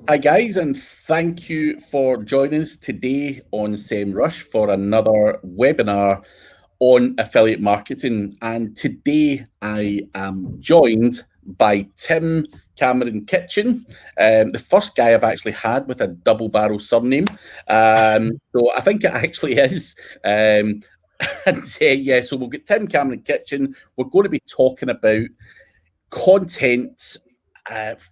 Hi guys, and thank you for joining us today on SEMrush for another webinar on affiliate marketing. And today I am joined by Tim Cameron Kitchen, the first guy I've actually had with a double barrel surname. So I think it actually is. So we'll get Tim Cameron Kitchen. We're going to be talking about content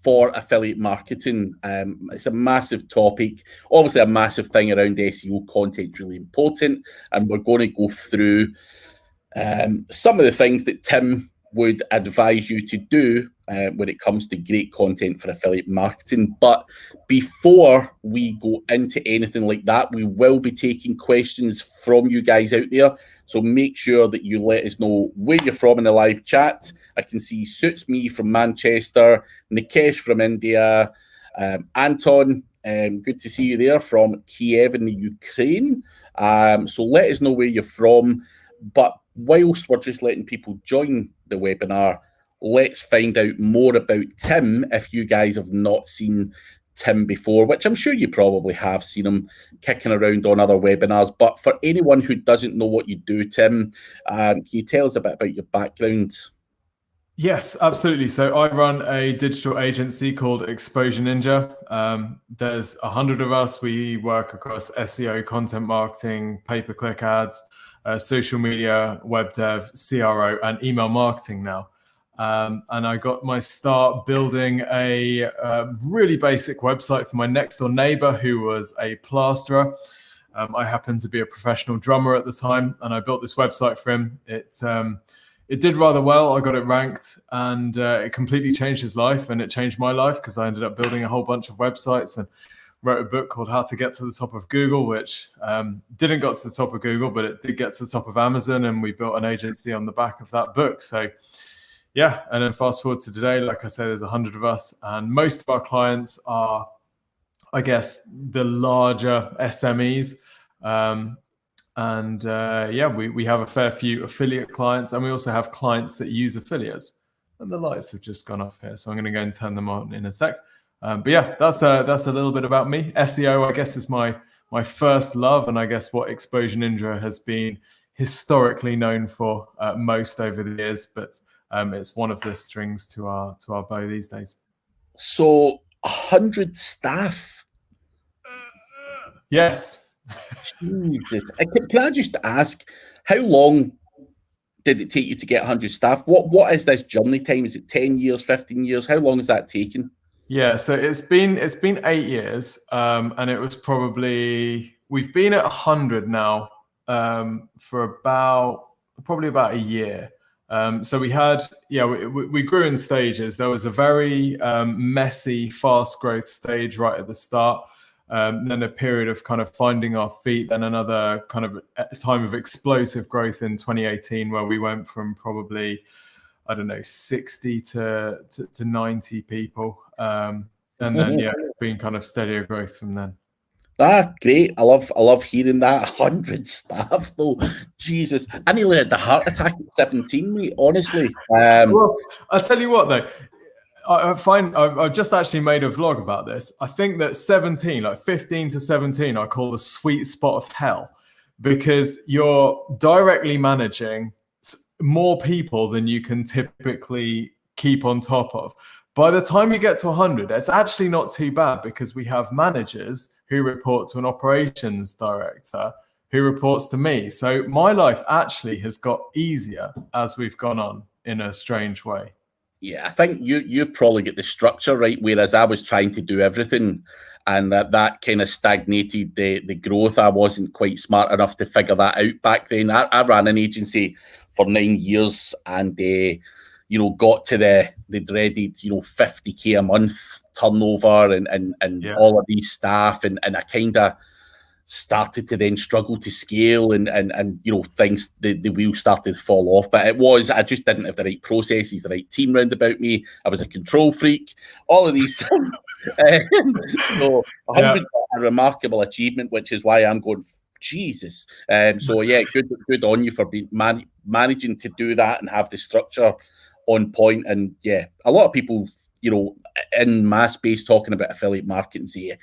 for affiliate marketing. It's a massive topic, obviously a massive thing around SEO. Content really important, and we're going to go through some of the things that Tim would advise you to do when it comes to great content for affiliate marketing. But before we go into anything like that, we will be taking questions from you guys out there. So make sure that you let us know where you're from in the live chat. I can see Suits Me from Manchester, Nikesh from India, Anton, good to see you there from Kiev in the Ukraine. So let us know where you're from. But whilst we're just letting people join the webinar, let's find out more about Tim if you guys have not seen Tim before, which I'm sure you probably have seen him kicking around on other webinars. But for anyone who doesn't know what you do, Tim, can you tell us a bit about your background? Yes, absolutely. So I run a digital agency called Exposure Ninja. There's 100 of us. We work across SEO, content marketing, pay-per-click ads, social media, web dev, CRO, and email marketing now. And I got my start building a really basic website for my next door neighbor who was a plasterer. I happened to be a professional drummer at the time, and I built this website for him. It did rather well. I got it ranked, and it completely changed his life, and it changed my life because I ended up building a whole bunch of websites and wrote a book called How to Get to the Top of Google, which didn't get to the top of Google, but it did get to the top of Amazon, and we built an agency on the back of that book. So yeah, and then fast forward to today, like I said, there's 100 of us, and most of our clients are, I guess, the larger SMEs. We have a fair few affiliate clients, and we also have clients that use affiliates. And the lights have just gone off here, so I'm going to go and turn them on in a sec. But yeah, that's a little bit about me. SEO, I guess, is my first love, and I guess what Exposure Ninja has been historically known for most over the years. But it's one of the strings to our bow these days. So 100 staff. Yes. Jesus. Can I just ask, how long did it take you to get 100 staff? What is this journey time? Is it 10 years, 15 years? How long has that taken? Yeah, so it's been 8 years, and it was we've been at 100 now for probably about a year. So we grew in stages. There was a very messy, fast growth stage right at the start. Then a period of kind of finding our feet, then another kind of time of explosive growth in 2018, where we went from probably, 60 to 90 people. And then, it's been kind of steadier growth from then. Great. I love hearing that. 100 staff, though. Jesus. I nearly had the heart attack at 17, mate, honestly. Well, I'll tell you what, though. I've just actually made a vlog about this. I think that 15 to 17, I call the sweet spot of hell, because you're directly managing more people than you can typically keep on top of. By the time you get to 100, it's actually not too bad, because we have managers who report to an operations director who reports to me. So my life actually has got easier as we've gone on in a strange way. Yeah, I think you've probably got the structure right, whereas I was trying to do everything, and that kind of stagnated the growth. I wasn't quite smart enough to figure that out back then. I ran an agency for 9 years, and got to the dreaded 50K a month turnover and all of these staff, and I kind of started to then struggle to scale, and things, the wheels started to fall off. But I just didn't have the right processes, the right team round about me. I was a control freak, all of these things. So 100 a remarkable achievement, which is why I'm going, Jesus. Good on you for being managing to do that and have the structure on point. And yeah, a lot of people in my space talking about affiliate marketing, say,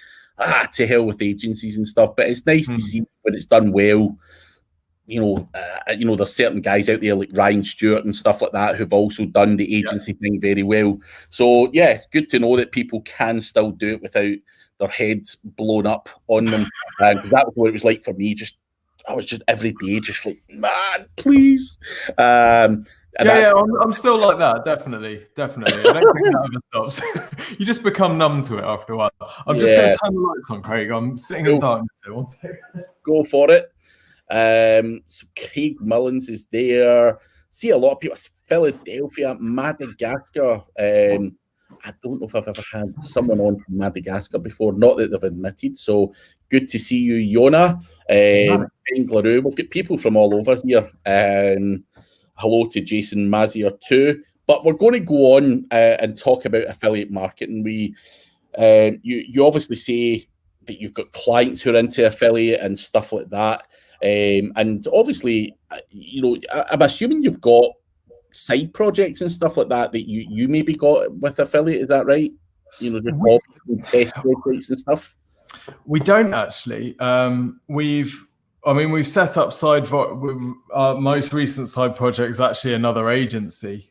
to hell with agencies and stuff. But it's nice to see when it's done well. There's certain guys out there like Ryan Stewart and stuff like that who've also done the agency thing very well. So yeah, good to know that people can still do it without their heads blown up on them. Because that was what it was like for me. I was just every day, just like, man, please. I'm still like that. Definitely. I don't think that ever stops. You just become numb to it after a while. I'm just going to turn the lights on, Craig. I'm sitting in the darkness. Go for it. So Craig Mullins is there. See a lot of people. Philadelphia, Madagascar. I don't know if I've ever had someone on from Madagascar before. Not that they've admitted. So good to see you, Yona. We've got people from all over here. Hello to Jason Mazier too. But we're going to go on and talk about affiliate marketing. You obviously say that you've got clients who are into affiliate and stuff like that. And obviously, I'm assuming you've got side projects and stuff like that you maybe got with affiliate. Is that right? Just test websites and stuff. We don't actually. We've set up our most recent side project is actually another agency,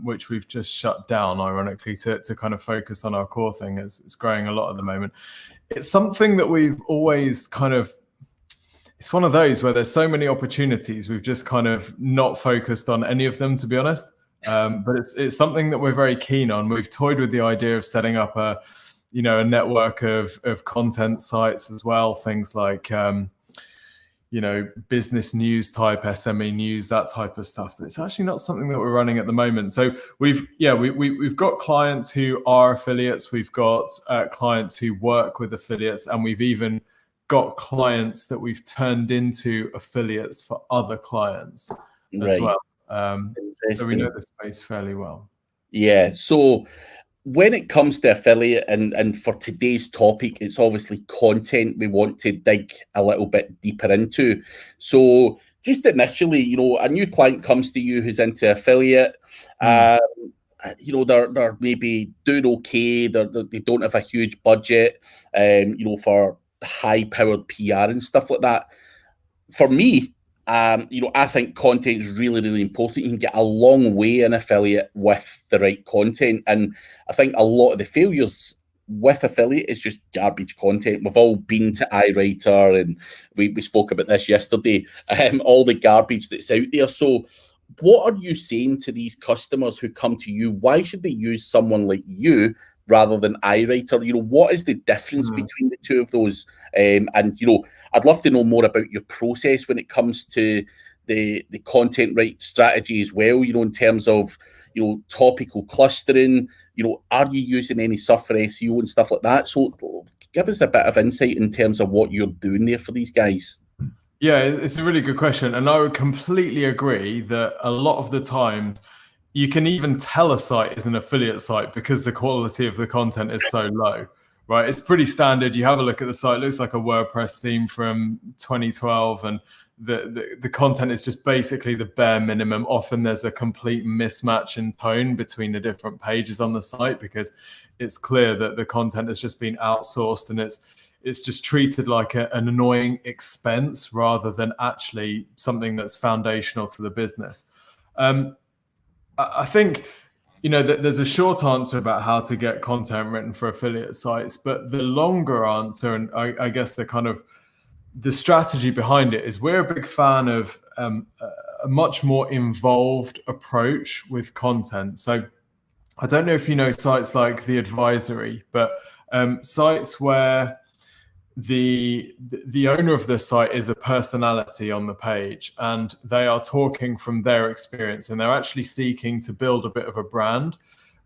which we've just shut down, ironically, to kind of focus on our core thing. It's growing a lot at the moment. It's something that we've always it's one of those where there's so many opportunities. We've just kind of not focused on any of them, to be honest. But it's something that we're very keen on. We've toyed with the idea of setting up a network of content sites as well. Things like, business news type, SME news, that type of stuff. But it's actually not something that we're running at the moment. So we've got clients who are affiliates. We've got clients who work with affiliates, and we've even got clients that we've turned into affiliates for other clients as well. So we know the space fairly well. Yeah. So when it comes to affiliate and for today's topic, it's obviously content we want to dig a little bit deeper into. So just initially, a new client comes to you who's into affiliate. They're maybe doing okay. They don't have a huge budget, for high-powered PR and stuff like that. For me, I think content is really, really important. You can get a long way in affiliate with the right content. And I think a lot of the failures with affiliate is just garbage content. We've all been to iWriter, and we spoke about this yesterday, all the garbage that's out there. So what are you saying to these customers who come to you? Why should they use someone like you rather than iWriter? What is the difference between the two of those? And I'd love to know more about your process when it comes to the content right strategy as well, in terms of, topical clustering, are you using any stuff for SEO and stuff like that? So give us a bit of insight in terms of what you're doing there for these guys. Yeah, it's a really good question. And I would completely agree that a lot of the time, you can even tell a site is an affiliate site because the quality of the content is so low, right? It's pretty standard. You have a look at the site, it looks like a WordPress theme from 2012, and the content is just basically the bare minimum. Often there's a complete mismatch in tone between the different pages on the site because it's clear that the content has just been outsourced, and it's just treated like an annoying expense rather than actually something that's foundational to the business. I think, that there's a short answer about how to get content written for affiliate sites, but the longer answer, and I guess the strategy behind it, is we're a big fan of a much more involved approach with content. So I don't know if you know sites like The Advisory, but sites where the owner of the site is a personality on the page, and they are talking from their experience, and they're actually seeking to build a bit of a brand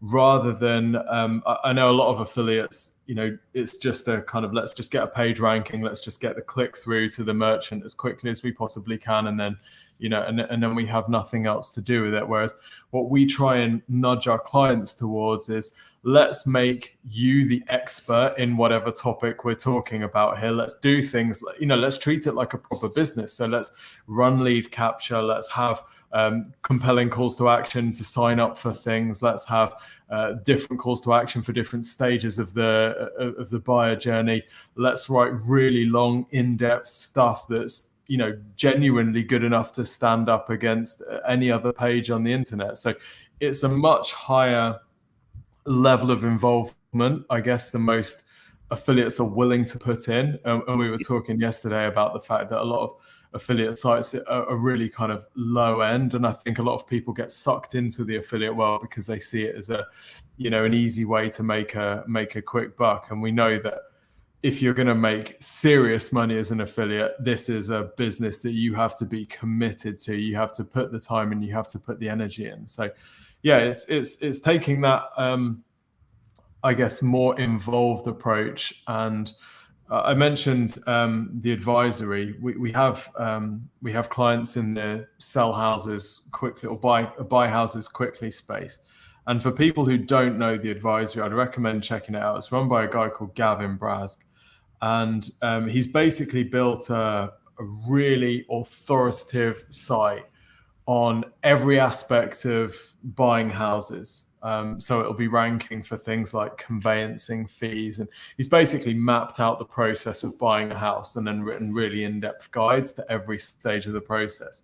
rather than I know a lot of affiliates, it's just a kind of, let's just get a page ranking, let's just get the click through to the merchant as quickly as we possibly can, and then and then we have nothing else to do with it. Whereas what we try and nudge our clients towards is, let's make you the expert in whatever topic we're talking about here. Let's do things, let's treat it like a proper business. So let's run lead capture. Let's have compelling calls to action to sign up for things. Let's have different calls to action for different stages of the buyer journey. Let's write really long, in-depth stuff that's genuinely good enough to stand up against any other page on the internet. So it's a much higher level of involvement, I guess, than most affiliates are willing to put in. And we were talking yesterday about the fact that a lot of affiliate sites are really kind of low end, and I think a lot of people get sucked into the affiliate world because they see it as an easy way to make a quick buck. And we know that if you're going to make serious money as an affiliate, this is a business that you have to be committed to. You have to put the time and you have to put the energy in. So yeah, it's taking that I guess more involved approach. And I mentioned the advisory. We have clients in the sell houses quickly or buy houses quickly space. And for people who don't know the advisory, I'd recommend checking it out. It's run by a guy called Gavin Brask, and he's basically built a really authoritative site on every aspect of buying houses. So it'll be ranking for things like conveyancing fees. And he's basically mapped out the process of buying a house and then written really in-depth guides to every stage of the process.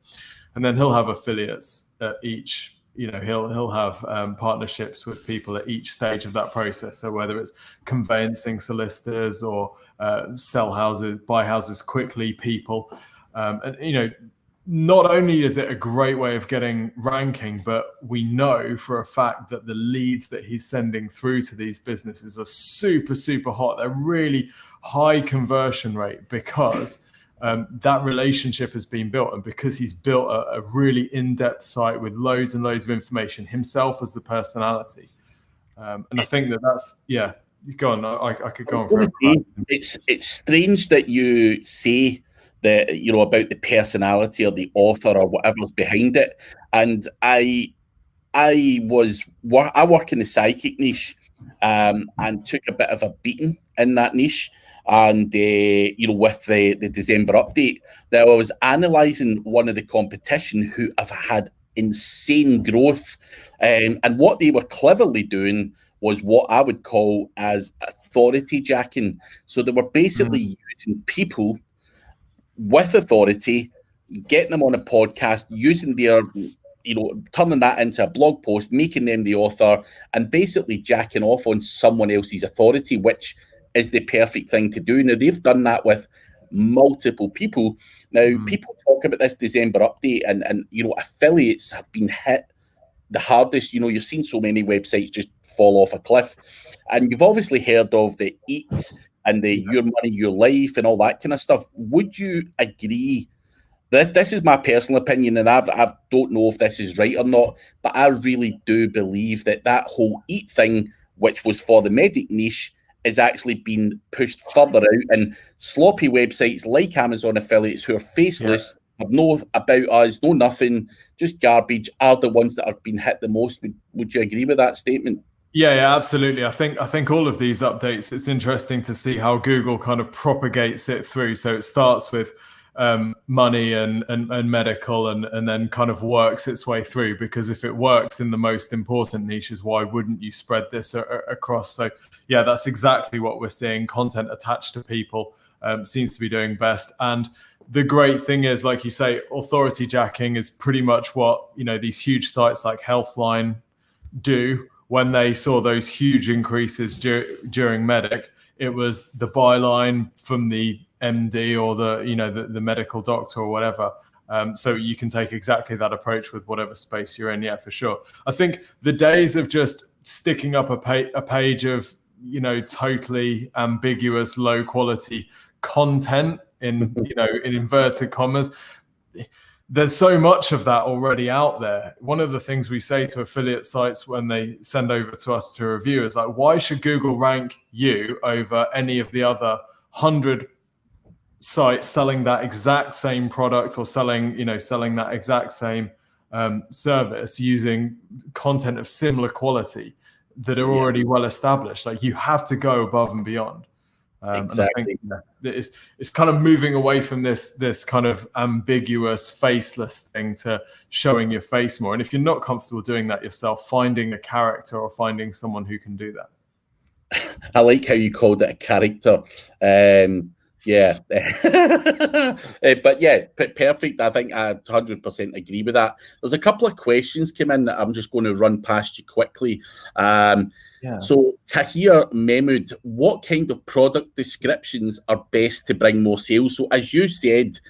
And then he'll have affiliates at each, he'll have partnerships with people at each stage of that process. So whether it's conveyancing solicitors or sell houses, buy houses quickly people. And, not only is it a great way of getting ranking, but we know for a fact that the leads that he's sending through to these businesses are super, super hot. They're really high conversion rate because that relationship has been built, and because he's built a really in-depth site with loads and loads of information himself as the personality. And I think that's, yeah, go on. I could go on forever. It's strange that you say that, about the personality or the author or whatever's behind it. And I work in the psychic niche, and took a bit of a beating in that niche. And with the December update, that I was analysing one of the competition who have had insane growth, and what they were cleverly doing was what I would call as authority jacking. So they were basically using people with authority, getting them on a podcast, using their, turning that into a blog post, making them the author, and basically jacking off on someone else's authority, which is the perfect thing to do. Now, they've done that with multiple people. Now, people talk about this December update, and affiliates have been hit the hardest. You've seen so many websites just fall off a cliff, and you've obviously heard of the EAT and the your money, your life, and all that kind of stuff. Would you agree? This is my personal opinion, and I don't know if this is right or not, but I really do believe that whole EAT thing, which was for the medic niche, is actually being pushed further out, and sloppy websites like Amazon affiliates who are faceless, have no about us, no nothing, just garbage, are the ones that are being hit the most. Would you agree with that statement? Yeah, absolutely. I think all of these updates, it's interesting to see how Google kind of propagates it through. So it starts with money and medical, and then kind of works its way through, because if it works in the most important niches, why wouldn't you spread this across? So yeah, that's exactly what we're seeing. Content attached to people seems to be doing best. And the great thing is, like you say, authority jacking is pretty much what these huge sites like Healthline do. When they saw those huge increases during medic, it was the byline from the MD or the medical doctor or whatever. So you can take exactly that approach with whatever space you're in. Yeah, for sure. I think the days of just sticking up a page of totally ambiguous, low quality content in in inverted commas, there's so much of that already out there. One of the things we say to affiliate sites when they send over to us to review is like, why should Google rank you over any of the other 100 sites selling that exact same product or selling that exact same service using content of similar quality? that are already well established. Like, you have to go above and beyond. Exactly. And I think it's kind of moving away from this kind of ambiguous, faceless thing to showing your face more. And if you're not comfortable doing that yourself, finding a character or finding someone who can do that. I like how you called it a character. Yeah. But yeah, perfect. I think I 100% agree with that. There's a couple of questions came in that I'm just going to run past you quickly. So Tahir Mehmood, what kind of product descriptions are best to bring more sales? So as you said,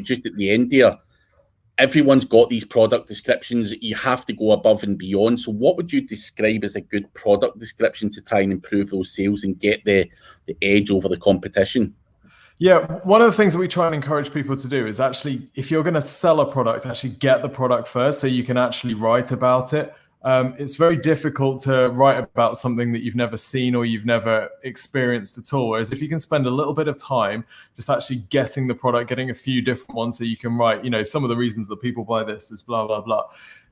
just at the end there, everyone's got these product descriptions. You have to go above and beyond. So what would you describe as a good product description to try and improve those sales and get the edge over the competition? Yeah, one of the things that we try and encourage people to do is actually, if you're going to sell a product, actually get the product first so you can actually write about it. It's very difficult to write about something that you've never seen or you've never experienced at all. Whereas if you can spend a little bit of time just actually getting the product, getting a few different ones so you can write, some of the reasons that people buy this is blah, blah, blah,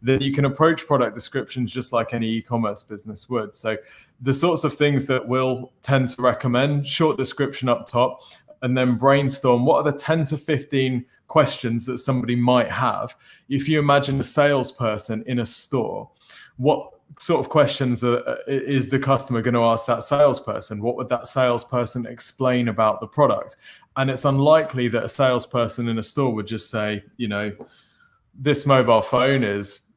then you can approach product descriptions just like any e-commerce business would. So the sorts of things that we'll tend to recommend, short description up top, and then brainstorm what are the 10 to 15 questions that somebody might have. If you imagine a salesperson in a store, what sort of questions is the customer going to ask that salesperson? What would that salesperson explain about the product? And it's unlikely that a salesperson in a store would just say, this mobile phone is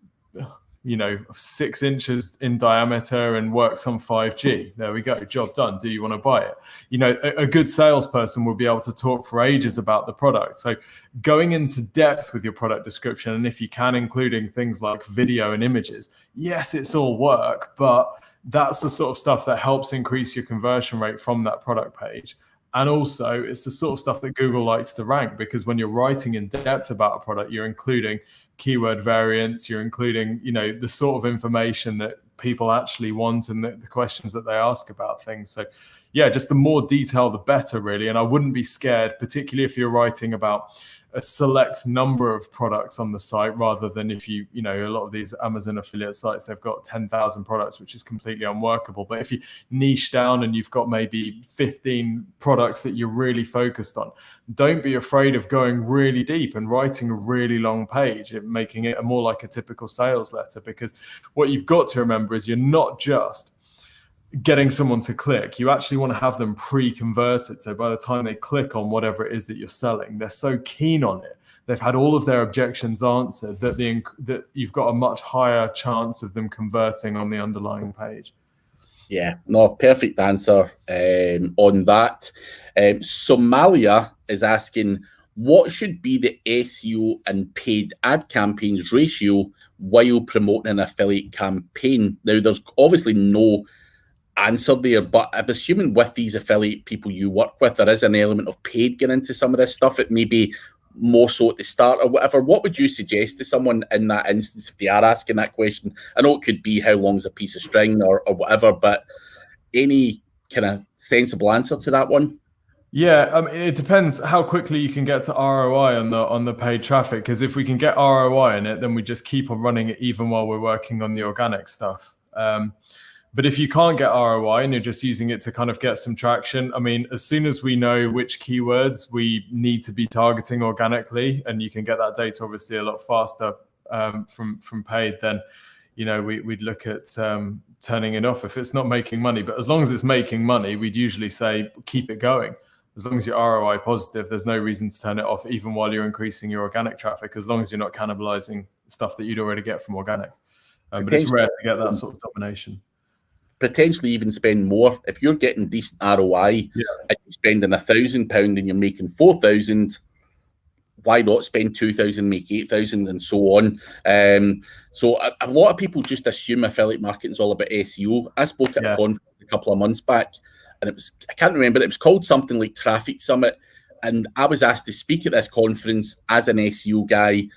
6 inches in diameter and works on 5G. There we go. Job done. Do you want to buy it? A good salesperson will be able to talk for ages about the product. So going into depth with your product description, and if you can, including things like video and images, yes, it's all work, but that's the sort of stuff that helps increase your conversion rate from that product page. And also, it's the sort of stuff that Google likes to rank, because when you're writing in depth about a product, you're including keyword variants, you're including, the sort of information that people actually want and the questions that they ask about things. So yeah, just the more detail, the better, really. And I wouldn't be scared, particularly if you're writing about a select number of products on the site, rather than if a lot of these Amazon affiliate sites, they've got 10,000 products, which is completely unworkable. But if you niche down and you've got maybe 15 products that you're really focused on, don't be afraid of going really deep and writing a really long page and making it more like a typical sales letter. Because what you've got to remember is you're not just getting someone to click, you actually want to have them pre-converted. So by the time they click on whatever it is that you're selling, they're so keen on it, they've had all of their objections answered, that you've got a much higher chance of them converting on the underlying page. Yeah, no, perfect answer on that. Somalia is asking, what should be the SEO and paid ad campaigns ratio while promoting an affiliate campaign? Now, there's obviously no answer there, but I'm assuming with these affiliate people you work with, there is an element of paid getting into some of this stuff. It may be more so at the start or whatever. What would you suggest to someone in that instance if they are asking that question? I know it could be how long's a piece of string or whatever, but any kind of sensible answer to that one? Yeah, it depends how quickly you can get to ROI on the paid traffic. Because if we can get ROI in it, then we just keep on running it even while we're working on the organic stuff. But if you can't get ROI and you're just using it to kind of get some traction, as soon as we know which keywords we need to be targeting organically, and you can get that data obviously a lot faster from paid, then we'd look at turning it off if it's not making money. But as long as it's making money, we'd usually say keep it going. As long as you're ROI positive, there's no reason to turn it off, even while you're increasing your organic traffic, as long as you're not cannibalizing stuff that you'd already get from organic. But it's rare to get that sort of domination. Potentially even spend more. If you're getting decent ROI and you're spending £1,000 and you're making 4,000, why not spend 2,000, make 8,000, and so on? So a lot of people just assume affiliate marketing is all about SEO. I spoke at a conference a couple of months back, and I can't remember, it was called something like Traffic Summit, and I was asked to speak at this conference as an SEO guy.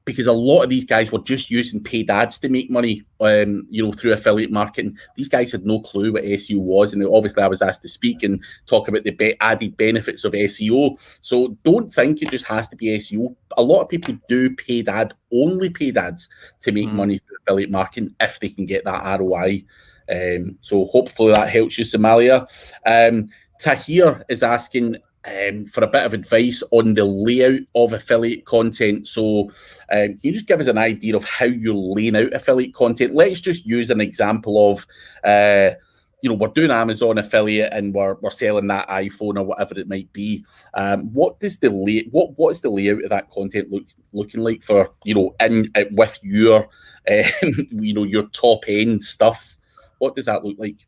because a lot of these guys were just using paid ads to make money, through affiliate marketing. These guys had no clue what SEO was, and obviously I was asked to speak and talk about the added benefits of SEO. So don't think it just has to be SEO. A lot of people do only paid ads to make money through affiliate marketing if they can get that ROI. So hopefully that helps you, Somalia. Tahir is asking for a bit of advice on the layout of affiliate content. So can you just give us an idea of how you're laying out affiliate content? Let's just use an example of, we're doing Amazon affiliate and we're selling that iPhone or whatever it might be. What is the layout of that content looking like for, with your, your top end stuff? What does that look like?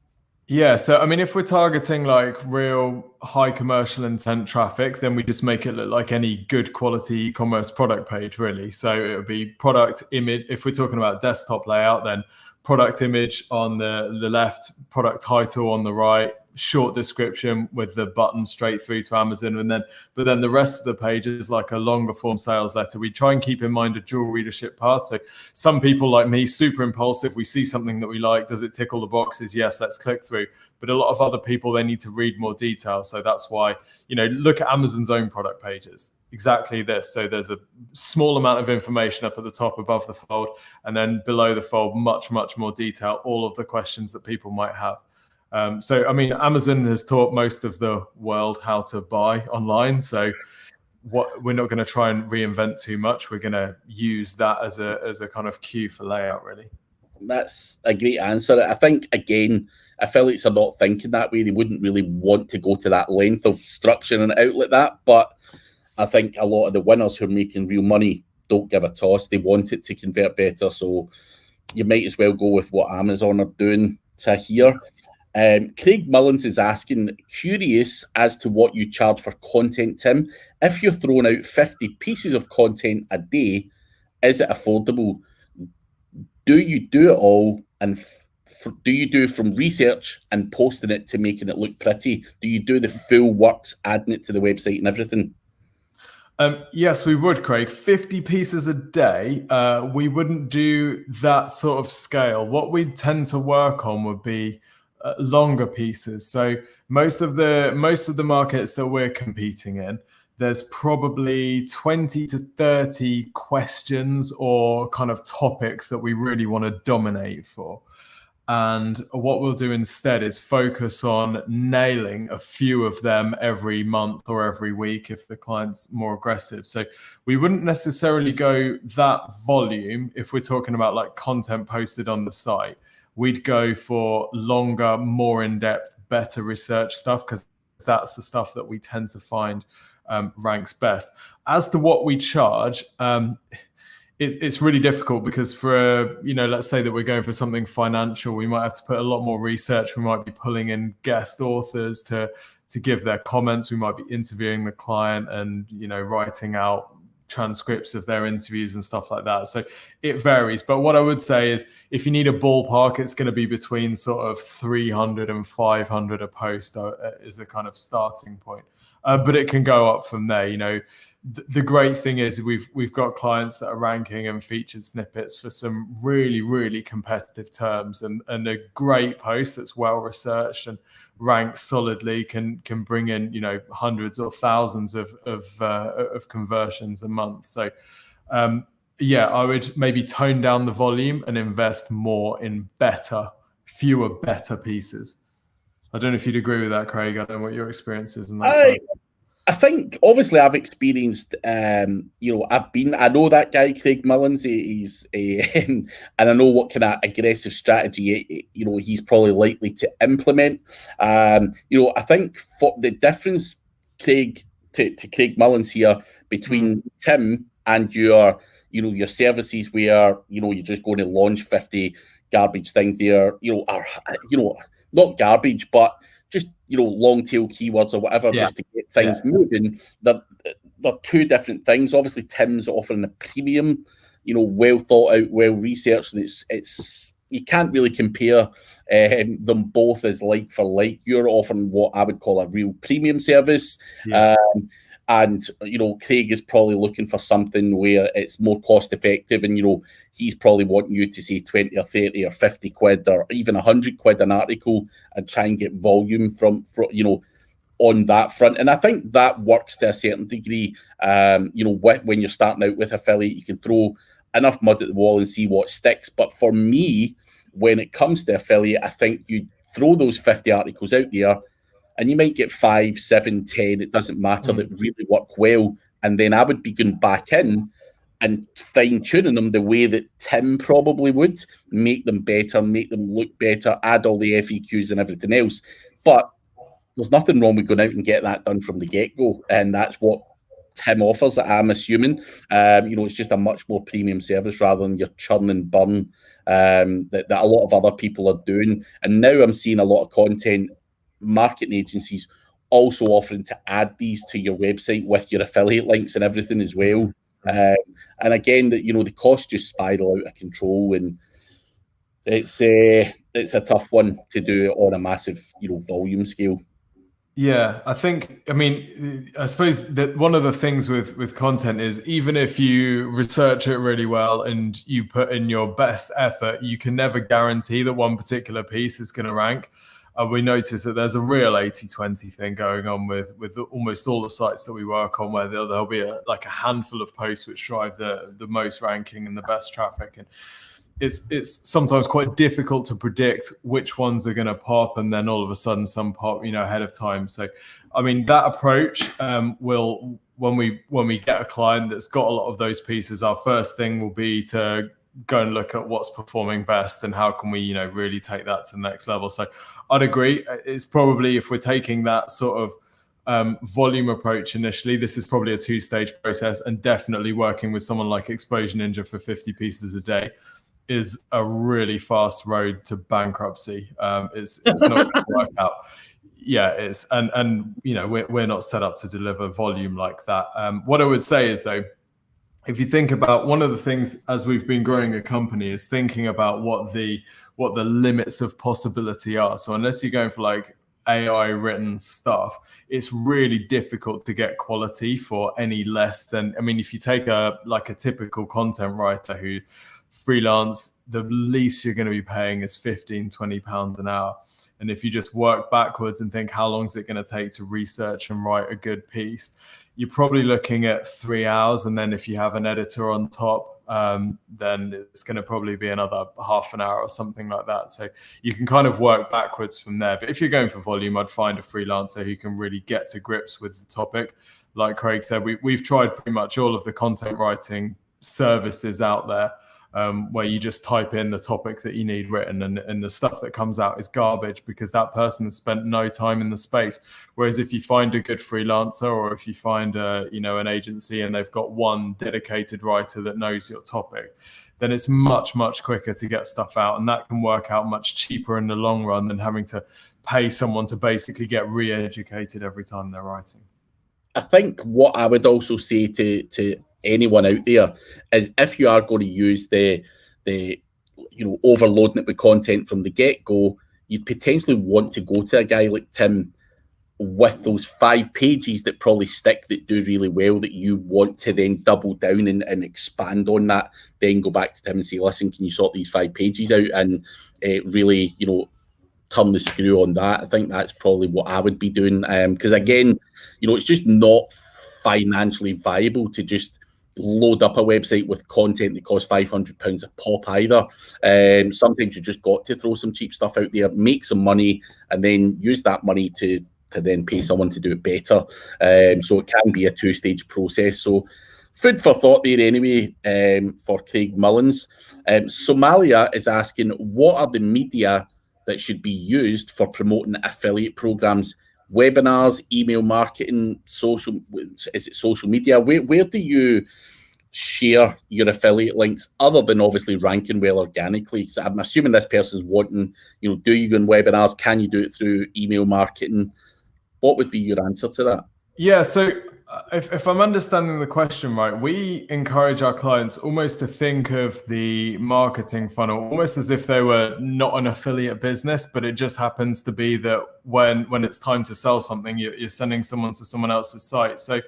Yeah, so I mean, if we're targeting like real high commercial intent traffic, then we just make it look like any good quality e-commerce product page, really. So it would be product image. If we're talking about desktop layout, then product image on the left, product title on the right, short description with the button straight through to Amazon, but then the rest of the page is like a longer form sales letter. We try and keep in mind a dual readership path. So some people like me, super impulsive, we see something that we like, does it tick all the boxes? Yes, let's click through. But a lot of other people, they need to read more detail. So that's why, look at Amazon's own product pages. Exactly this. So there's a small amount of information up at the top above the fold, and then below the fold, much, much more detail, all of the questions that people might have. So, I mean, Amazon has taught most of the world how to buy online. So we're not going to try and reinvent too much. We're going to use that as a kind of cue for layout, really. That's a great answer. I think, again, affiliates are not thinking that way. They wouldn't really want to go to that length of structuring an out like that. But I think a lot of the winners who are making real money don't give a toss. They want it to convert better. So you might as well go with what Amazon are doing to here. Craig Mullins is asking, curious as to what you charge for content, Tim. If you're throwing out 50 pieces of content a day, is it affordable? Do you do it all, and do you do from research and posting it to making it look pretty? Do you do the full works, adding it to the website and everything? Yes, we would, Craig. 50 pieces a day. We wouldn't do that sort of scale. What we tend to work on would be longer pieces. So most of the markets that we're competing in, there's probably 20 to 30 questions or kind of topics that we really want to dominate for. And what we'll do instead is focus on nailing a few of them every month or every week if the client's more aggressive. So we wouldn't necessarily go that volume if we're talking about like content posted on the site. We'd go for longer, more in-depth, better research stuff, because that's the stuff that we tend to find ranks best. As to what we charge, it's really difficult because for, let's say that we're going for something financial, we might have to put a lot more research. We might be pulling in guest authors to give their comments. We might be interviewing the client and, writing out transcripts of their interviews and stuff like that. So it varies. But what I would say is if you need a ballpark, it's going to be between sort of 300 and 500 a post is a kind of starting point. But it can go up from there. The great thing is we've got clients that are ranking and featured snippets for some really, really competitive terms, and a great post that's well researched and ranked solidly can bring in hundreds or thousands of conversions a month. So I would maybe tone down the volume and invest more in fewer better pieces. I don't know if you'd agree with that, Craig. I don't know what your experience is in that side. I think obviously I've experienced, I know that guy, Craig Mullins, and I know what kind of aggressive strategy, he's probably likely to implement. I think for the difference, Craig, to Craig Mullins here between Tim and your services where, you're just going to launch 50 garbage things there, not garbage, but just, long tail keywords or whatever, just to get things moving. They're two different things. Obviously, Tim's offering a premium, well thought out, well researched, and it's you can't really compare them both as like for like. You're offering what I would call a real premium service. And, Craig is probably looking for something where it's more cost effective. And, he's probably wanting you to say 20 or 30 or 50 quid or even 100 quid an article and try and get volume from on that front. And I think that works to a certain degree. When you're starting out with affiliate, you can throw enough mud at the wall and see what sticks. But for me, when it comes to affiliate, I think you throw those 50 articles out there, and you might get 5, 7, 10, it doesn't matter, that really work well. And then I would be going back in and fine-tuning them the way that Tim probably would, make them better, make them look better, add all the FAQs and everything else. But there's nothing wrong with going out and get that done from the get-go. And that's what Tim offers, I'm assuming. It's just a much more premium service rather than your churn and burn that a lot of other people are doing. And now I'm seeing a lot of content marketing agencies also offering to add these to your website with your affiliate links and everything as well. And again, the costs just spiral out of control, and it's a tough one to do on a massive volume scale. Yeah, I suppose that one of the things with content is, even if you research it really well and you put in your best effort, you can never guarantee that one particular piece is going to rank. We notice that there's a real 80-20 thing going on with almost all the sites that we work on, where there'll be a handful of posts which drive the most ranking and the best traffic. And it's sometimes quite difficult to predict which ones are going to pop, and then all of a sudden some pop, ahead of time. So, that approach will, when we get a client that's got a lot of those pieces, our first thing will be to go and look at what's performing best and how can we, really take that to the next level. So I'd agree. It's probably, if we're taking that sort of volume approach initially, this is probably a 2-stage process, and definitely working with someone like Exposure Ninja for 50 pieces a day is a really fast road to bankruptcy. It's not going to work out. Yeah, it's and we're not set up to deliver volume like that. What I would say is, though, if you think about, one of the things as we've been growing a company is thinking about what the limits of possibility are. So unless you're going for like AI written stuff, it's really difficult to get quality for any less than, if you take a typical content writer who freelance, the least you're going to be paying is 15-20 pounds an hour. And if you just work backwards and think, how long is it going to take to research and write a good piece, you're probably looking at 3 hours. And then if you have an editor on top, then it's going to probably be another half an hour or something like that. So you can kind of work backwards from there. But if you're going for volume, I'd find a freelancer who can really get to grips with the topic. Like Craig said, we've tried pretty much all of the content writing services out there, where you just type in the topic that you need written, and the stuff that comes out is garbage because that person has spent no time in the space. Whereas if you find a good freelancer, or if you find an agency and they've got one dedicated writer that knows your topic, then it's much, much quicker to get stuff out. And that can work out much cheaper in the long run than having to pay someone to basically get re-educated every time they're writing. I think what I would also say to anyone out there is, if you are going to use the overloading it with content from the get-go, you'd potentially want to go to a guy like Tim with those 5 pages that probably stick, that do really well, that you want to then double down and expand on that, then go back to Tim and say, listen, can you sort these 5 pages out, and really turn the screw on that. I think that's probably what I would be doing, because again, it's just not financially viable to just load up a website with content that costs £500 a pop either. Sometimes you just got to throw some cheap stuff out there, make some money, and then use that money to then pay someone to do it better. So it can be a 2-stage process. So food for thought there anyway, for Craig Mullins. Somalia is asking, what are the media that should be used for promoting affiliate programs? Webinars, email marketing, social media? Where do you share your affiliate links, other than obviously ranking well organically? So I'm assuming this person's wanting, do you go on webinars? Can you do it through email marketing? What would be your answer to that? Yeah, so if I'm understanding the question right, we encourage our clients almost to think of the marketing funnel almost as if they were not an affiliate business, but it just happens to be that when it's time to sell something, you're sending someone to someone else's site. So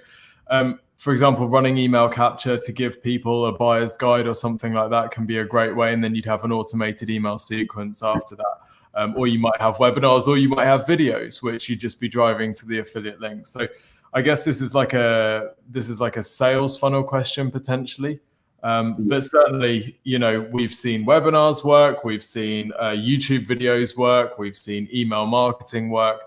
For example, running email capture to give people a buyer's guide or something like that can be a great way. And then you'd have an automated email sequence after that. Or you might have webinars, or you might have videos, which you'd just be driving to the affiliate link. So I guess this is like a sales funnel question potentially. But certainly, we've seen webinars work, we've seen YouTube videos work, we've seen email marketing work.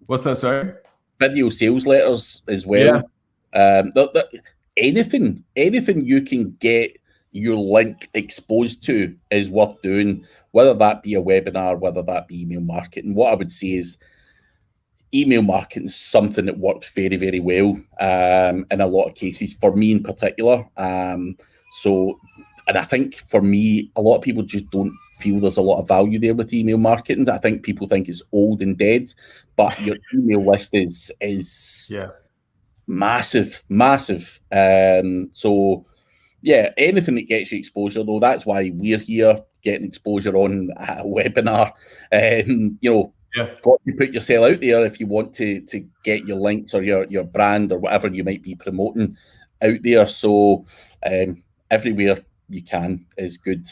What's that, sorry? Video sales letters as well. Yeah. Anything you can get your link exposed to is worth doing, whether that be a webinar, whether that be email marketing. What I would say is email marketing is something that works very, very well in a lot of cases, for me in particular. And I think for me, a lot of people just don't feel there's a lot of value there with email marketing. I think people think it's old and dead, but your email list is massive. So yeah, anything that gets you exposure, though, that's why we're here, getting exposure on a webinar. Got to put yourself out there if you want to get your links or your brand or whatever you might be promoting out there. So everywhere you can is good.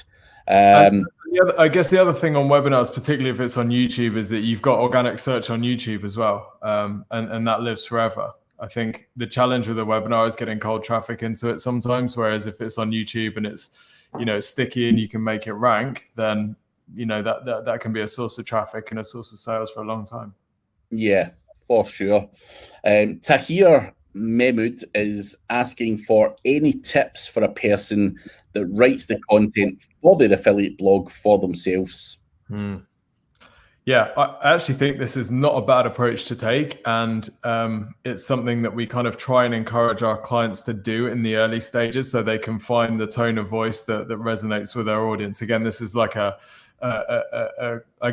I guess the other thing on webinars, particularly if it's on YouTube, is that you've got organic search on YouTube as well, and that lives forever. I think the challenge with a webinar is getting cold traffic into it sometimes, whereas if it's on YouTube and it's sticky and you can make it rank, then that can be a source of traffic and a source of sales for a long time. Yeah, for sure. Tahir Mehmood is asking for any tips for a person that writes the content for their affiliate blog for themselves. Yeah, I actually think this is not a bad approach to take, and it's something that we kind of try and encourage our clients to do in the early stages so they can find the tone of voice that resonates with their audience. Again, this is like I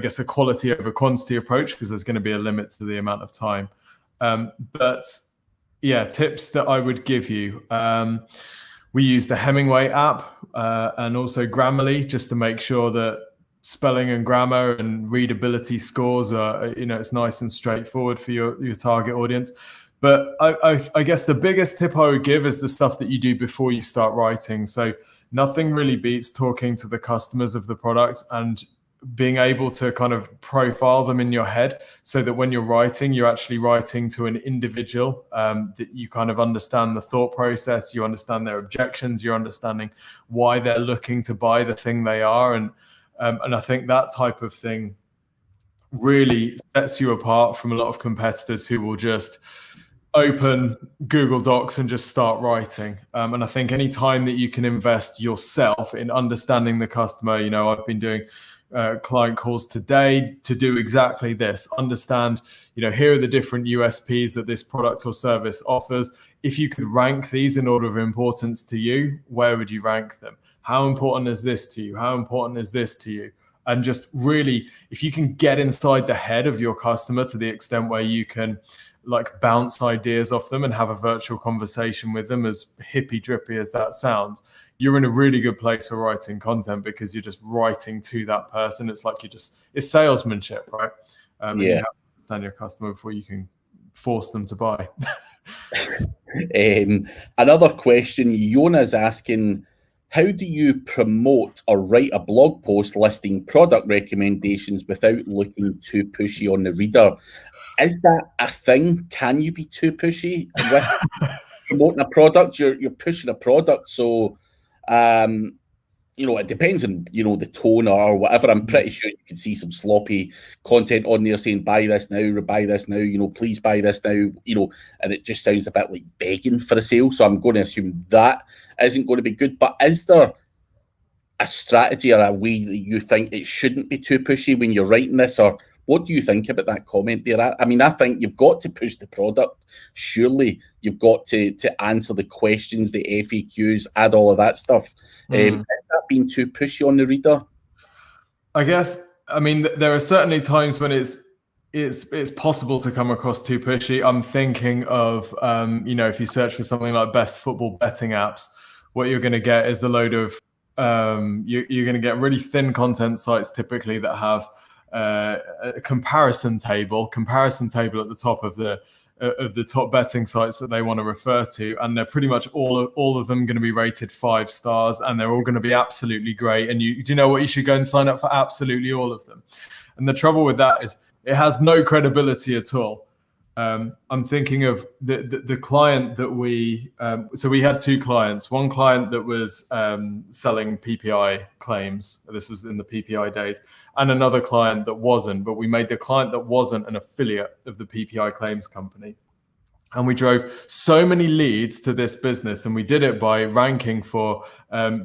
guess a quality over quantity approach, because there's going to be a limit to the amount of time. But yeah, tips that I would give you. We use the Hemingway app and also Grammarly, just to make sure that spelling and grammar and readability scores are, it's nice and straightforward for your target audience. But I guess the biggest tip I would give is the stuff that you do before you start writing. So nothing really beats talking to the customers of the product and being able to kind of profile them in your head, so that when you're writing, you're actually writing to an individual, that you kind of understand the thought process, you understand their objections, you're understanding why they're looking to buy the thing they are. And I think that type of thing really sets you apart from a lot of competitors who will just open Google Docs and just start writing. And I think any time that you can invest yourself in understanding the customer, I've been doing client calls today to do exactly this. Understand, here are the different USPs that this product or service offers. If you could rank these in order of importance to you, where would you rank them? How important is this to you? How important is this to you? And just really, if you can get inside the head of your customer to the extent where you can like bounce ideas off them and have a virtual conversation with them, as hippy drippy as that sounds, you're in a really good place for writing content, because you're just writing to that person. It's like it's salesmanship, right? You have to understand your customer before you can force them to buy. Another question, Yona's asking, how do you promote or write a blog post listing product recommendations without looking too pushy on the reader? Is that a thing? Can you be too pushy with promoting a product? You're pushing a product, so it depends on the tone or whatever. I'm pretty sure you can see some sloppy content on there saying buy this now, please buy this now, and it just sounds a bit like begging for a sale. So I'm going to assume that isn't going to be good. But is there a strategy or a way that you think it shouldn't be too pushy when you're writing this, or what do you think about that comment there? I mean, I think you've got to push the product. Surely you've got to answer the questions, the FAQs, add all of that stuff. Is that being too pushy on the reader? I guess, there are certainly times when it's possible to come across too pushy. I'm thinking of, if you search for something like best football betting apps, what you're going to get is a load of, you're going to get really thin content sites typically that have a comparison table at the top of the top betting sites that they want to refer to, and they're pretty much all of them going to be rated 5 stars, and they're all going to be absolutely great. And do you know what? You should go and sign up for absolutely all of them. And the trouble with that is it has no credibility at all. I'm thinking of the client that so we had 2 clients. One client that was selling PPI claims. This was in the PPI days. And another client that wasn't, but we made the client that wasn't an affiliate of the PPI claims company. And we drove so many leads to this business, and we did it by ranking for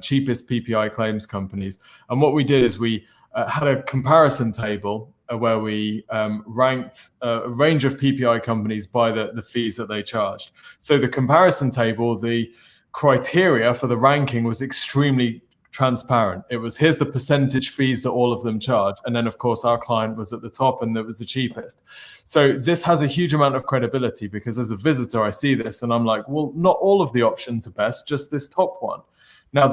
cheapest PPI claims companies. And what we did is we had a comparison table where we ranked a range of PPI companies by the fees that they charged. So the comparison table, the criteria for the ranking was extremely transparent. It was, here's the percentage fees that all of them charge. And then, of course, our client was at the top and it was the cheapest. So this has a huge amount of credibility, because as a visitor, I see this and I'm like, well, not all of the options are best, just this top one. Now,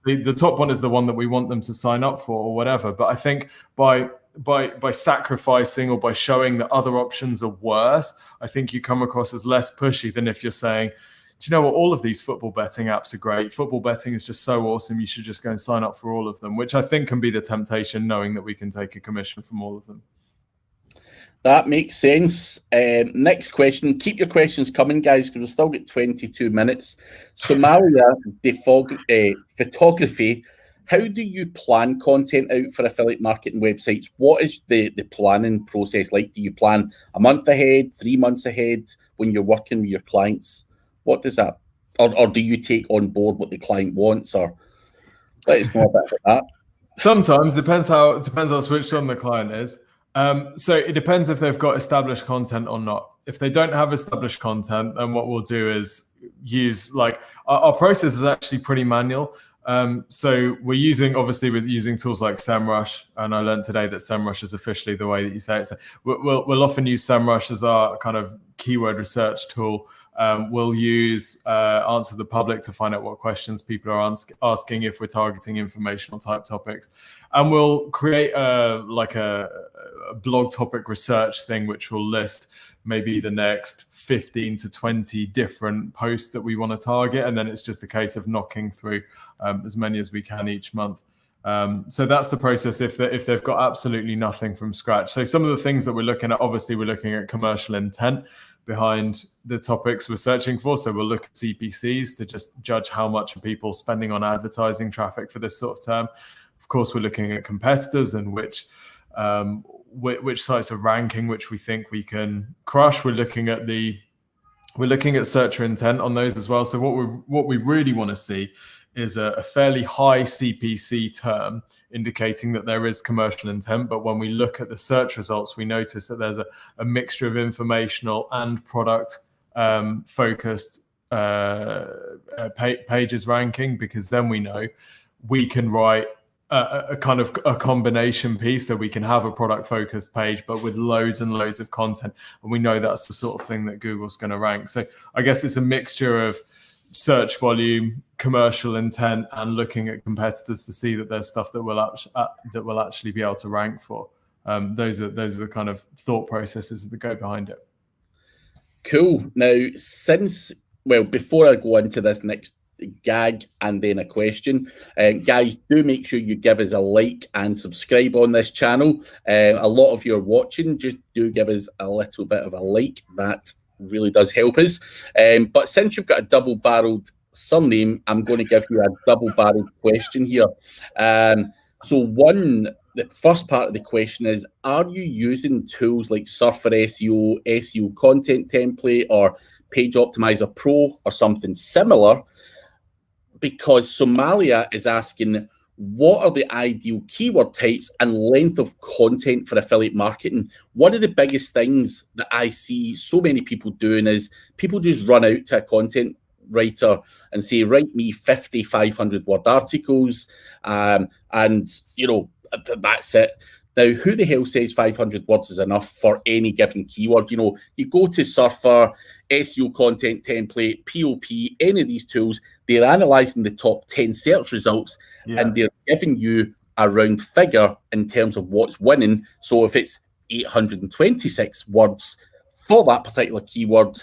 the top one is the one that we want them to sign up for or whatever. But I think by sacrificing or by showing that other options are worse, I think you come across as less pushy than if you're saying, do you know what, all of these football betting apps are great. Football betting is just so awesome. You should just go and sign up for all of them, which I think can be the temptation, knowing that we can take a commission from all of them. That makes sense. Next question. Keep your questions coming, guys, because we've still got 22 minutes. Somalia photography. How do you plan content out for affiliate marketing websites? What is the planning process like? Do you plan a month ahead, 3 months ahead when you're working with your clients? What does that, or do you take on board what the client wants? Or let us know a bit about that. Sometimes depends how switched on the client is. So it depends if they've got established content or not. If they don't have established content, then what we'll do is use, like, our process is actually pretty manual. So we're using tools like SEMrush, and I learned today that SEMrush is officially the way that you say it. So we'll often use SEMrush as our kind of keyword research tool. We'll use Answer the Public to find out what questions people are asking if we're targeting informational type topics. And we'll create a blog topic research thing, which will list maybe the next 15 to 20 different posts that we want to target. And then it's just a case of knocking through as many as we can each month. So that's the process if they've got absolutely nothing from scratch. So some of the things that we're looking at, obviously we're looking at commercial intent behind the topics we're searching for. So we'll look at CPCs to just judge how much are people spending on advertising traffic for this sort of term. Of course, we're looking at competitors and which sites are ranking, which we think we can crush. We're looking at searcher intent on those as well. So what we really want to see is a fairly high CPC term, indicating that there is commercial intent. But when we look at the search results, we notice that there's a mixture of informational and product focused pages ranking, because then we know we can write a kind of a combination piece, so we can have a product focused page but with loads and loads of content, and we know that's the sort of thing that Google's going to rank. So I guess it's a mixture of search volume, commercial intent, and looking at competitors to see that there's stuff that will actually be able to rank for. Those are the kind of thought processes that go behind it. Cool. Now, before I go into this next gag and then a question, guys, do make sure you give us a like and subscribe on this channel. A lot of you are watching, just do give us a little bit of a like. That really does help us. But since you've got a double-barreled surname, I'm going to give you a double-barreled question here. The first part of the question is, are you using tools like Surfer SEO, SEO Content Template, or Page Optimizer Pro, or something similar? Because Somalia is asking, what are the ideal keyword types and length of content for affiliate marketing? One of the biggest things that I see so many people doing is people just run out to a content writer and say, write me 50 500 word articles, and that's it. Now, who the hell says 500 words is enough for any given keyword? You go to Surfer, SEO Content Template, POP, any of these tools, they're analysing the top 10 search results, and they're giving you a round figure in terms of what's winning. So if it's 826 words for that particular keyword,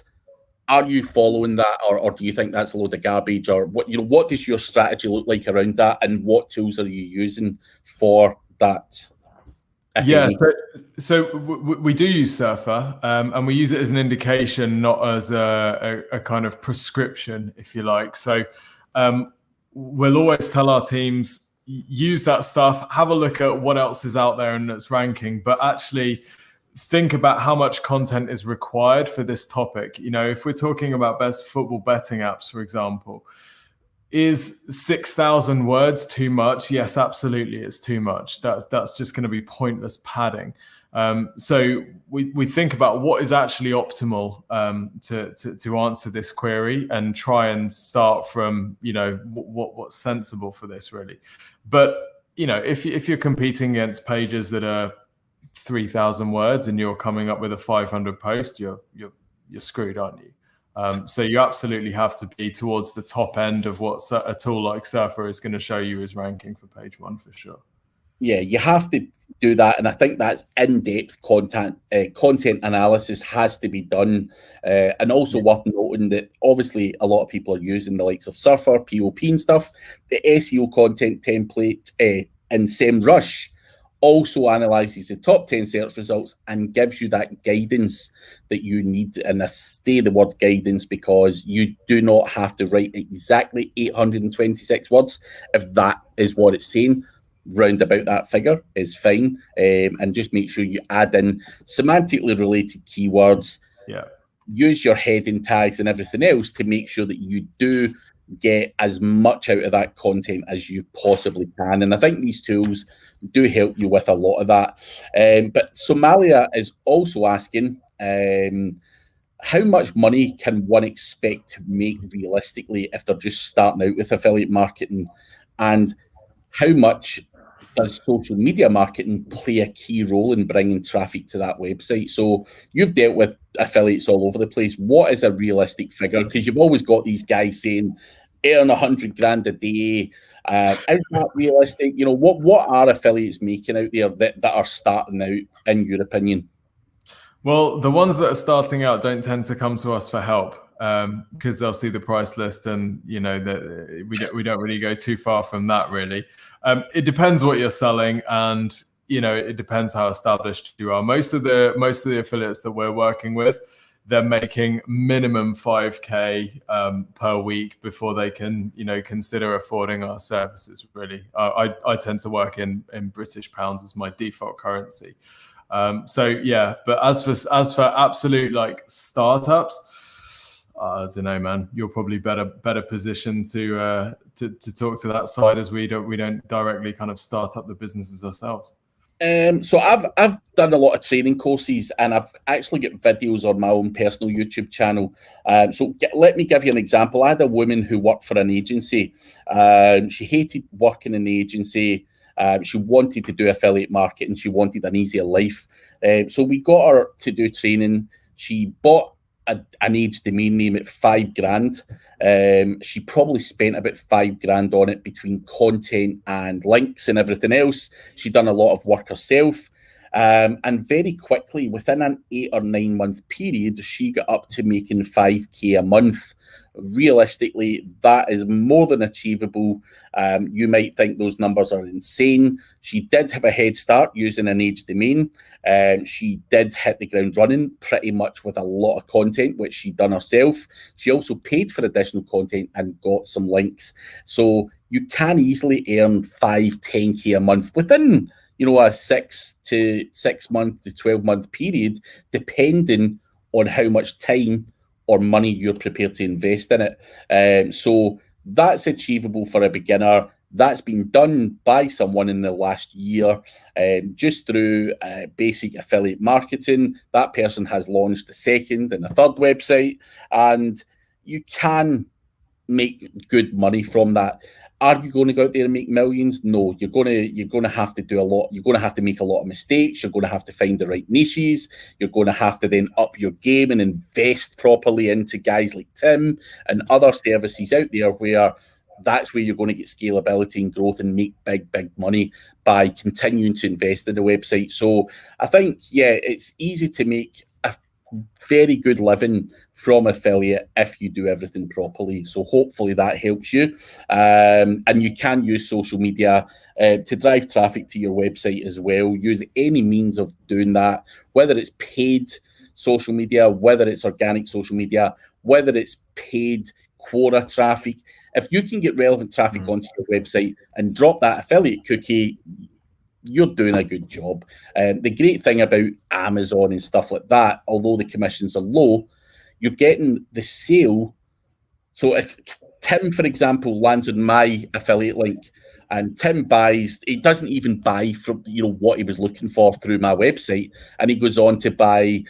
are you following that, or do you think that's a load of garbage? Or what does your strategy look like around that, and what tools are you using for that? Yeah, so we do use Surfer, and we use it as an indication, not as a kind of prescription, if you like. So we'll always tell our teams, use that stuff, have a look at what else is out there and it's ranking, but actually think about how much content is required for this topic. If we're talking about best football betting apps, for example, is 6,000 words too much? Yes, absolutely, it's too much. That's just going to be pointless padding. So we think about what is actually optimal to answer this query, and try and start from what's sensible for this, really. But if you're competing against pages that are 3,000 words and you're coming up with a 500 post, you're screwed, aren't you? So you absolutely have to be towards the top end of what a tool like Surfer is going to show you as ranking for page one, for sure. Yeah, you have to do that, and I think that's in-depth content analysis has to be done, and also worth noting that obviously a lot of people are using the likes of Surfer, POP and stuff. The SEO content template in SEMrush also analyzes the top 10 search results and gives you that guidance that you need. And I say the word guidance because you do not have to write exactly 826 words. If that is what it's saying, round about that figure is fine. And just make sure you add in semantically related keywords. Yeah. Use your heading tags and everything else to make sure that you do get as much out of that content as you possibly can. And I think these tools do help you with a lot of that. But Somalia is also asking, how much money can one expect to make realistically if they're just starting out with affiliate marketing? And how much does social media marketing play a key role in bringing traffic to that website? So you've dealt with affiliates all over the place. What is a realistic figure? Because you've always got these guys saying, earn 100 grand a day. Is that realistic? What are affiliates making out there that are starting out, in your opinion? Well, the ones that are starting out don't tend to come to us for help, because they'll see the price list, and that we don't really go too far from that, really. It depends what you're selling, and it depends how established you are. Most of the affiliates that we're working with, they're making minimum 5K per week before they can consider affording our services, really. I tend to work in British pounds as my default currency. So yeah, but as for absolute like startups, I don't know, man. You're probably better positioned to talk to that side, as we don't directly kind of start up the businesses ourselves. So I've done a lot of training courses, and I've actually got videos on my own personal YouTube channel. So let me give you an example. I had a woman who worked for an agency. She hated working in the agency. She wanted to do affiliate marketing. She wanted an easier life. So we got her to do training. She bought an age domain name at $5,000. She probably spent about $5,000 on it between content and links and everything else. She'd done a lot of work herself. And very quickly, within an 8 or 9 month period, she got up to making 5K a month. Realistically, that is more than achievable. You might think those numbers are insane. She did have a head start using an age domain. She did hit the ground running pretty much with a lot of content, which she'd done herself. She also paid for additional content and got some links. So you can easily earn 5-10K a month within a 6 month to 12 month period, depending on how much time or money you're prepared to invest in it. So that's achievable for a beginner. That's been done by someone in the last year, just through basic affiliate marketing. That person has launched a second and a third website, and you can make good money from that. Are you going to go out there and make millions? No, you're going to have to do a lot. You're going to have to make a lot of mistakes. You're going to have to find the right niches. You're going to have to then up your game and invest properly into guys like Tim and other services out there where that's where you're going to get scalability and growth and make big money by continuing to invest in the website. So I think, yeah, it's easy to make a very good living from affiliate if you do everything properly. So hopefully that helps you. And you can use social media to drive traffic to your website as well. Use any means of doing that, whether it's paid social media, whether it's organic social media, whether it's paid Quora traffic. If you can get relevant traffic onto your website and drop that affiliate cookie, you're doing a good job. The great thing about Amazon and stuff like that, although the commissions are low, you're getting the sale. So if Tim, for example, lands on my affiliate link and Tim buys, he doesn't even buy from, what he was looking for through my website, and he goes on to buy,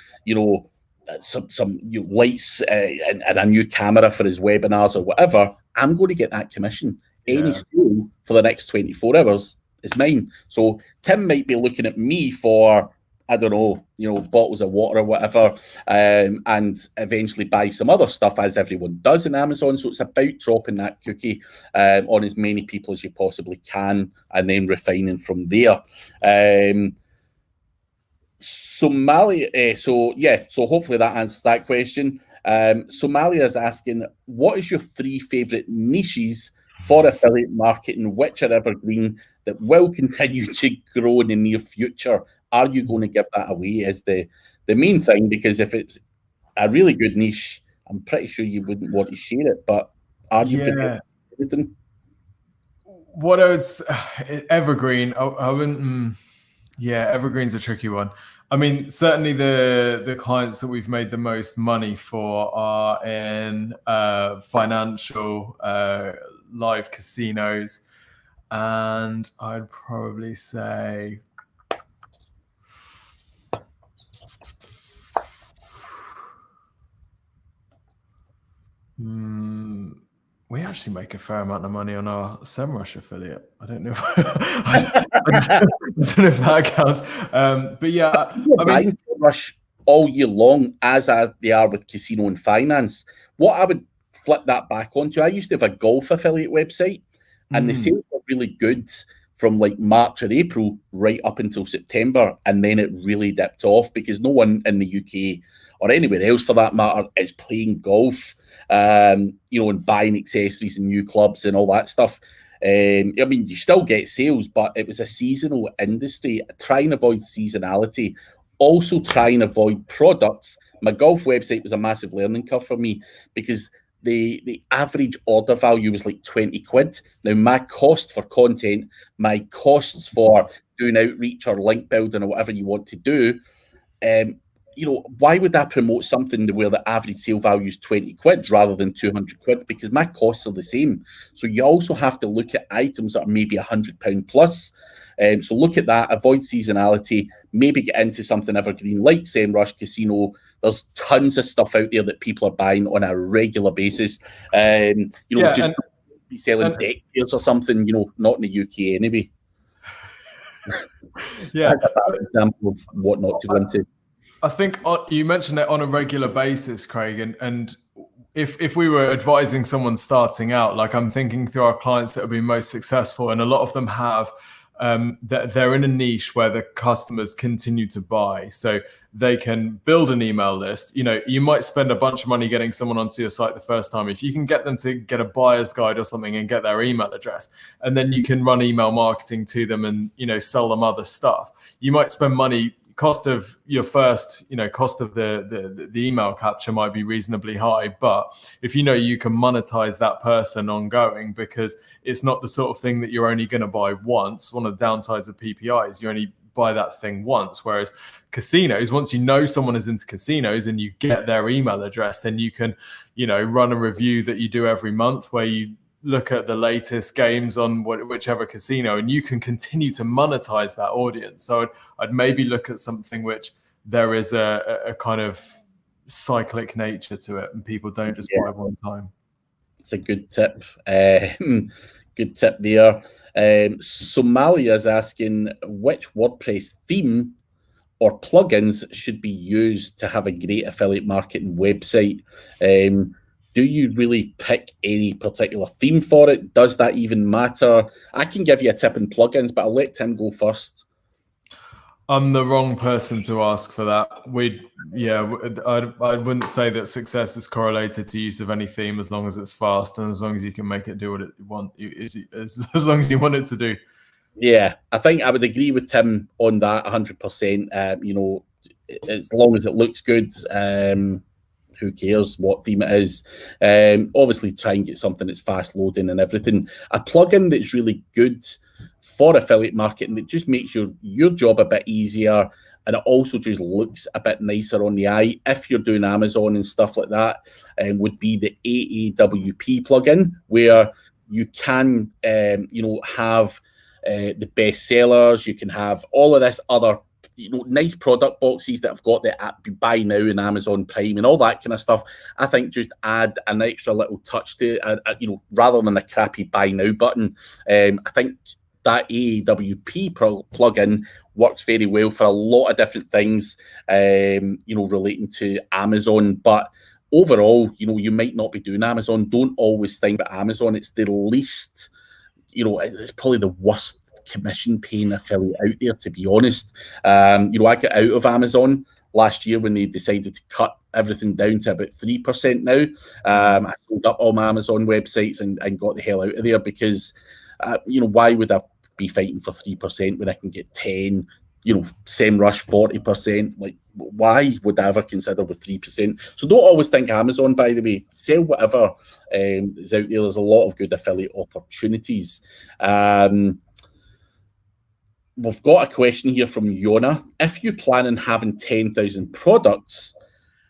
some lights and a new camera for his webinars or whatever, I'm going to get that commission. Any sale for the next 24 hours is mine. So Tim might be looking at me for, I don't know, bottles of water or whatever, and eventually buy some other stuff, as everyone does in Amazon. So it's about dropping that cookie on as many people as you possibly can, and then refining from there. Somalia. So hopefully that answers that question. Somalia is asking, what is your 3 favorite niches for affiliate marketing, which are evergreen, that will continue to grow in the near future? Are you going to give that away as the main thing? Because if it's a really good niche, I'm pretty sure you wouldn't want to share it, but are you going to everything? What I would evergreen, I wouldn't. Evergreen's a tricky one. I mean, certainly the clients that we've made the most money for are in financial, live casinos, and I'd probably say we actually make a fair amount of money on our SEMrush affiliate. I don't know if, I don't know if that counts. But yeah, I mean, SEMrush all year long, as they are with casino and finance. What I would flip that back onto, I used to have a golf affiliate website, and the sales were really good from like March or April right up until September, and then it really dipped off because no one in the UK or anywhere else for that matter is playing golf, and buying accessories and new clubs and all that stuff. I mean, you still get sales, but it was a seasonal industry. Try and avoid seasonality. Also try and avoid products. My golf website was a massive learning curve for me because the average order value was like 20 quid. Now, my cost for content, my costs for doing outreach or link building or whatever you want to do, why would I promote something where the average sale value is 20 quid rather than 200 quid? Because my costs are the same. So you also have to look at items that are maybe £100 plus. So look at that, avoid seasonality, maybe get into something evergreen like SEMrush Casino. There's tons of stuff out there that people are buying on a regular basis. Just be selling deck chairs or something, not in the UK anyway. That's a bad example of what not to go into. I think you mentioned it on a regular basis, Craig, and if we were advising someone starting out, like I'm thinking through our clients that have been most successful, and a lot of them have, they're in a niche where the customers continue to buy. So they can build an email list. You might spend a bunch of money getting someone onto your site the first time. If you can get them to get a buyer's guide or something and get their email address, and then you can run email marketing to them and, sell them other stuff. You might spend money. Cost of your first, cost of the email capture might be reasonably high, but if you can monetize that person ongoing, because it's not the sort of thing that you're only going to buy once. One of the downsides of PPI is you only buy that thing once, whereas casinos, once someone is into casinos and you get their email address, then you can, run a review that you do every month where you look at the latest games on whichever casino, and you can continue to monetize that audience. So I'd maybe look at something which there is a kind of cyclic nature to it, and people don't just buy one time. It's a good tip. Good tip there. Somalia is asking, which WordPress theme or plugins should be used to have a great affiliate marketing website? Do do you really pick any particular theme for it? Does that even matter? I can give you a tip in plugins, but I'll let Tim go first. I'm the wrong person to ask for that. I wouldn't say that success is correlated to use of any theme as long as it's fast and as long as you can make it do what it as long as you want it to do. Yeah, I think I would agree with Tim on that 100%. You know, as long as it looks good, who cares what theme it is? Obviously, try and get something that's fast loading and everything. A plugin that's really good for affiliate marketing that just makes your job a bit easier, and it also just looks a bit nicer on the eye if you're doing Amazon and stuff like that, would be the AAWP plugin, where you can have the best sellers. You can have all of this other nice product boxes that have got the app buy now and Amazon Prime and all that kind of stuff. I think just add an extra little touch to it, rather than a crappy buy now button. I think that AAWP plugin works very well for a lot of different things, relating to Amazon. But overall, you might not be doing Amazon. Don't always think that Amazon, it's the least, it's probably the worst commission paying affiliate out there, to be honest. I got out of Amazon last year when they decided to cut everything down to about 3% now. I sold up all my Amazon websites and got the hell out of there because why would I be fighting for 3% when I can get 10, SEMrush 40%? Like, why would I ever consider with 3%? So don't always think Amazon, by the way. Sell whatever is out there. There's a lot of good affiliate opportunities. We've got a question here from Yona. If you plan on having 10,000 products,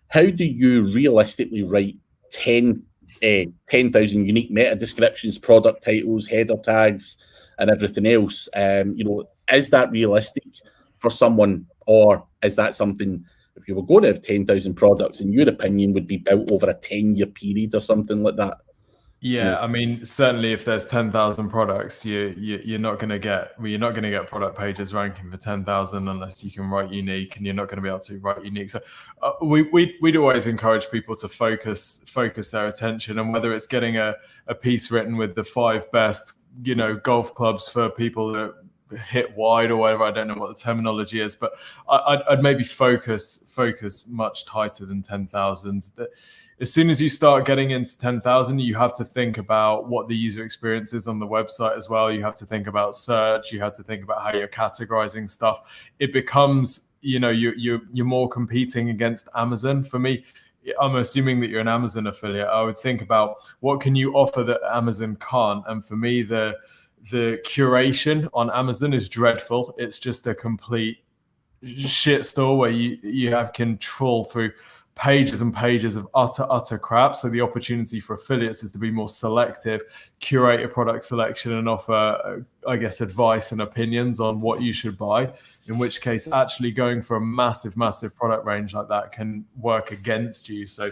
how do you realistically write 10,000 unique meta descriptions, product titles, header tags, and everything else? Is that realistic for someone, or is that something, if you were going to have 10,000 products, in your opinion, would be built over a 10-year period or something like that? Yeah, I mean, certainly if there's 10,000 products, you're not going to get product pages ranking for 10,000 unless you can write unique, and you're not going to be able to write unique. So we'd always encourage people to focus their attention, and whether it's getting a piece written with the 5 best, golf clubs for people that hit wide or whatever. I don't know what the terminology is, but I'd maybe focus much tighter than 10,000. As soon as you start getting into 10,000, you have to think about what the user experience is on the website as well. You have to think about search. You have to think about how you're categorizing stuff. It becomes, you're more competing against Amazon. For me, I'm assuming that you're an Amazon affiliate. I would think about what can you offer that Amazon can't. And for me, the curation on Amazon is dreadful. It's just a complete shitstorm where you have control through pages and pages of utter crap. So the opportunity for affiliates is to be more selective, curate a product selection, and offer, I guess, advice and opinions on what you should buy. In which case, actually going for a massive product range like that can work against you. So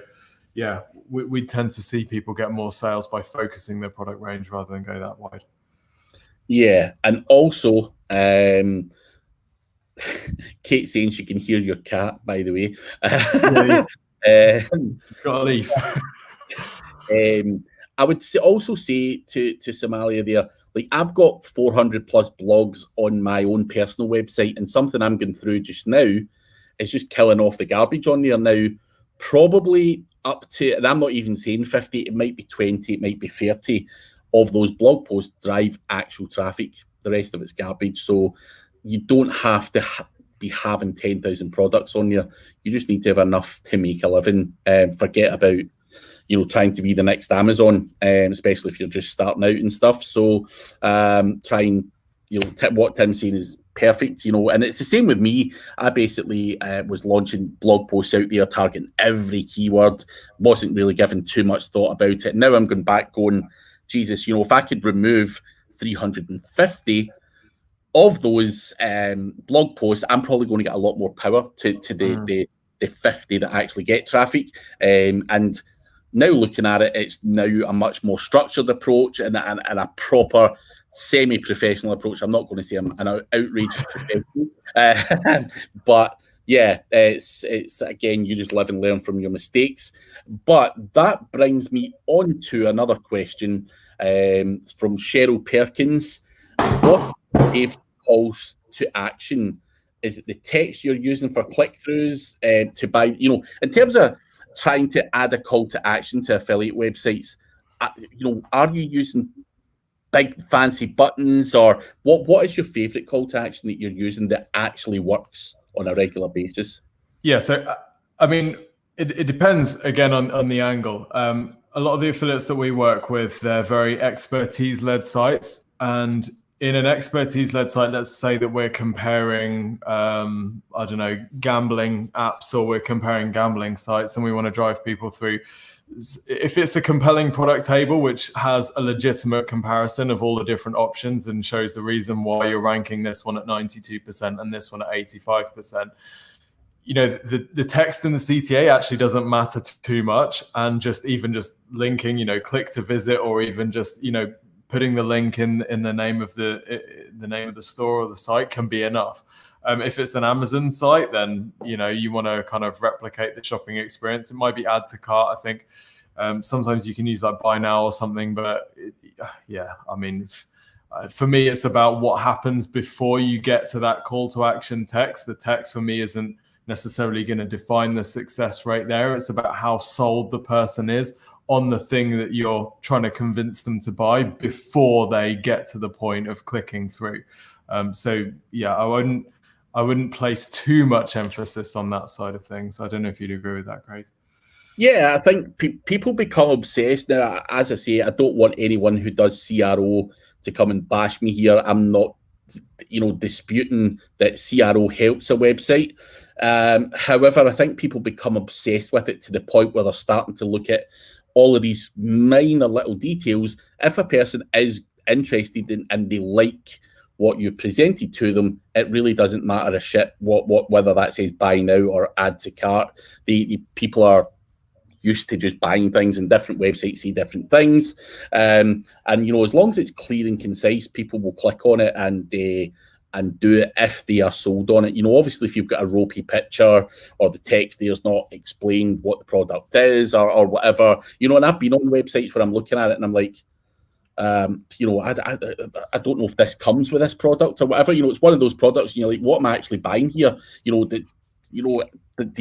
yeah, we tend to see people get more sales by focusing their product range rather than go that wide. Yeah, and also, Kate's saying she can hear your cat, by the way. It's got a leaf. I would also say to Somalia there, like, I've got 400 plus blogs on my own personal website, and something I'm going through just now is just killing off the garbage on there now. Probably up to, and I'm not even saying 50, it might be 20, it might be 30 of those blog posts drive actual traffic. The rest of it's garbage. So you don't have to be having 10,000 products on there. You just need to have enough to make a living. Forget about, trying to be the next Amazon, especially if you're just starting out and stuff. So try and, what Tim's saying is perfect, and it's the same with me. I basically was launching blog posts out there, targeting every keyword, wasn't really giving too much thought about it. Now I'm going back going, Jesus, if I could remove 350 of those blog posts, I'm probably going to get a lot more power to the 50 that actually get traffic. And now looking at it, it's now a much more structured approach and a proper semi-professional approach. I'm not going to say I'm an outrageous professional, but Yeah, it's again, you just live and learn from your mistakes. But that brings me on to another question from Cheryl Perkins. What if calls to action? Is it the text you're using for click-throughs to buy? You know, in terms of trying to add a call to action to affiliate websites, you know, are you using big fancy buttons, or what is your favorite call to action that you're using that actually works on a regular basis? Yeah, so I mean, it depends again on the angle. A lot of the affiliates that we work with, they're very expertise-led sites, and in an expertise-led site, let's say that we're comparing, I don't know, gambling apps, or we're comparing gambling sites, and we want to drive people through. If it's a compelling product table which has a legitimate comparison of all the different options and shows the reason why you're ranking this one at 92% and this one at 85%, you know, the text in the CTA actually doesn't matter too much, and just linking, you know, click to visit, or even just, you know, putting the link in the name of the store or the site can be enough. If it's an Amazon site, then, you know, you want to kind of replicate the shopping experience. It might be add to cart. I think sometimes you can use like buy now or something, but yeah, I mean, for me, it's about what happens before you get to that call to action text. The text for me isn't necessarily going to define the success rate there. It's about how sold the person is on the thing that you're trying to convince them to buy before they get to the point of clicking through. So yeah, I wouldn't place too much emphasis on that side of things. I don't know if you'd agree with that, Craig. Yeah, I think people become obsessed. Now, as I say, I don't want anyone who does CRO to come and bash me here. I'm not, you know, disputing that CRO helps a website. However, I think people become obsessed with it to the point where they're starting to look at all of these minor little details. If a person is interested in and they like what you've presented to them, it really doesn't matter a shit whether that says buy now or add to cart. The people are used to just buying things, and different websites see different things. And you know, as long as it's clear and concise, people will click on it and do it if they are sold on it. You know, obviously, if you've got a ropey picture or the text there's not explained what the product is or whatever, you know, and I've been on websites where I'm looking at it and I'm like, you know, I don't know if this comes with this product or whatever. You know, it's one of those products, and you're like, what am I actually buying here? You know, do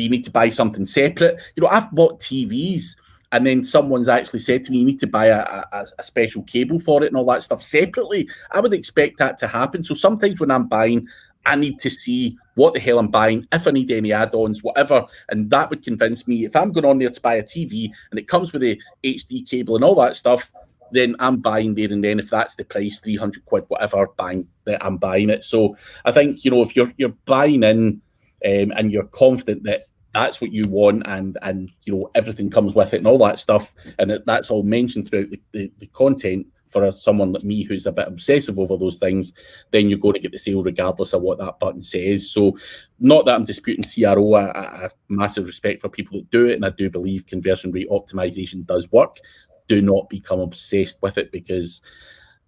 you need to buy something separate? You know, I've bought TVs, and then someone's actually said to me, you need to buy a special cable for it and all that stuff separately. I would expect that to happen. So sometimes when I'm buying, I need to see what the hell I'm buying, if I need any add-ons, whatever. And that would convince me, if I'm going on there to buy a TV and it comes with a HD cable and all that stuff, then I'm buying there and then. If that's the price, 300 quid, whatever, I'm buying it. So I think, you know, if you're buying in and you're confident that that's what you want, and you know, everything comes with it and all that stuff, and that's all mentioned throughout the content for someone like me who's a bit obsessive over those things, then you're going to get the sale regardless of what that button says. So not that I'm disputing CRO, a massive respect for people that do it, and I do believe conversion rate optimization does work. Do not become obsessed with it, because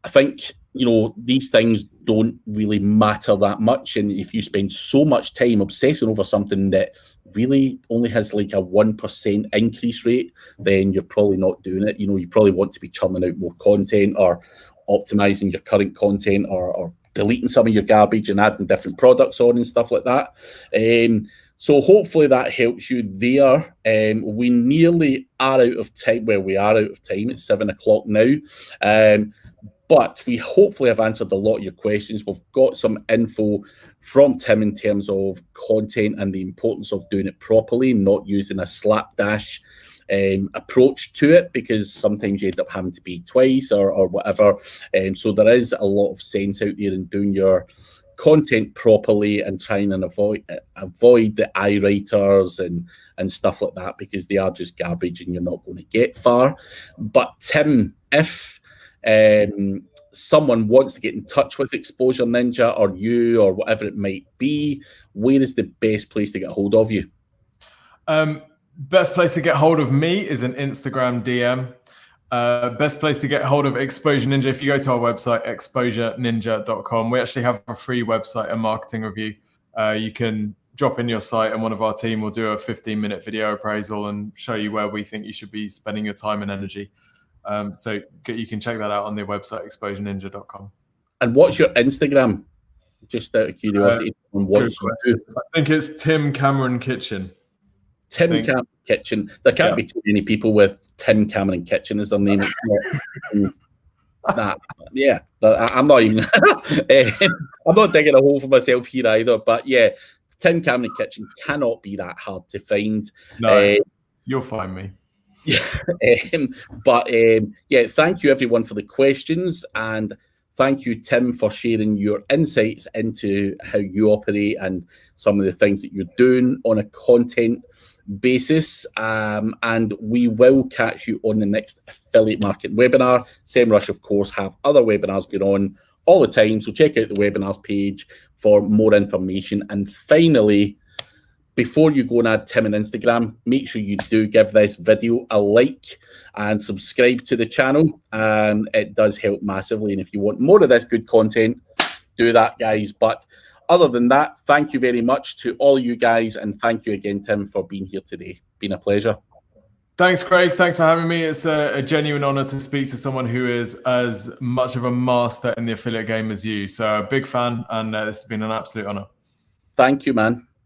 I think, you know, these things don't really matter that much. And if you spend so much time obsessing over something that really only has like a 1% increase rate, then you're probably not doing it. You know, you probably want to be churning out more content, or optimizing your current content, or deleting some of your garbage and adding different products on and stuff like that. So hopefully that helps you there. We nearly are out of time. Well, we are out of time. It's 7 o'clock now. But we hopefully have answered a lot of your questions. We've got some info from Tim in terms of content and the importance of doing it properly, not using a slapdash approach to it, because sometimes you end up having to pay twice or whatever. So there is a lot of sense out there in doing your content properly and trying and avoid the eye writers and stuff like that, because they are just garbage and you're not going to get far. But Tim, if someone wants to get in touch with Exposure Ninja or you or whatever it might be, where is the best place to get a hold of you? Best place to get hold of me is an Instagram DM. Best place to get hold of Exposure Ninja, if you go to our website, exposureninja.com, we actually have a free website and marketing review. You can drop in your site and one of our team will do a 15-minute video appraisal and show you where we think you should be spending your time and energy. So you can check that out on their website, exposureninja.com. And what's your Instagram? Just out of curiosity. I think it's Tim Cameron Kitchen. Tim Cameron Kitchen. There can't be too many people with Tim Cameron Kitchen as their name. It's not that. I'm not even. I'm not digging a hole for myself here either. But yeah, Tim Cameron Kitchen cannot be that hard to find. No, you'll find me. But thank you everyone for the questions, and thank you, Tim, for sharing your insights into how you operate and some of the things that you're doing on a content basis. And we will catch you on the next affiliate marketing webinar. SEMrush, of course, have other webinars going on all the time, so check out the webinars page for more information. And finally, before you go and add Tim on Instagram, make sure you do give this video a like and subscribe to the channel. It does help massively. And if you want more of this good content, do that, guys. But other than that, thank you very much to all you guys. And thank you again, Tim, for being here today. Been a pleasure. Thanks, Craig. Thanks for having me. It's a genuine honor to speak to someone who is as much of a master in the affiliate game as you. So a big fan, and this has been an absolute honor. Thank you, man.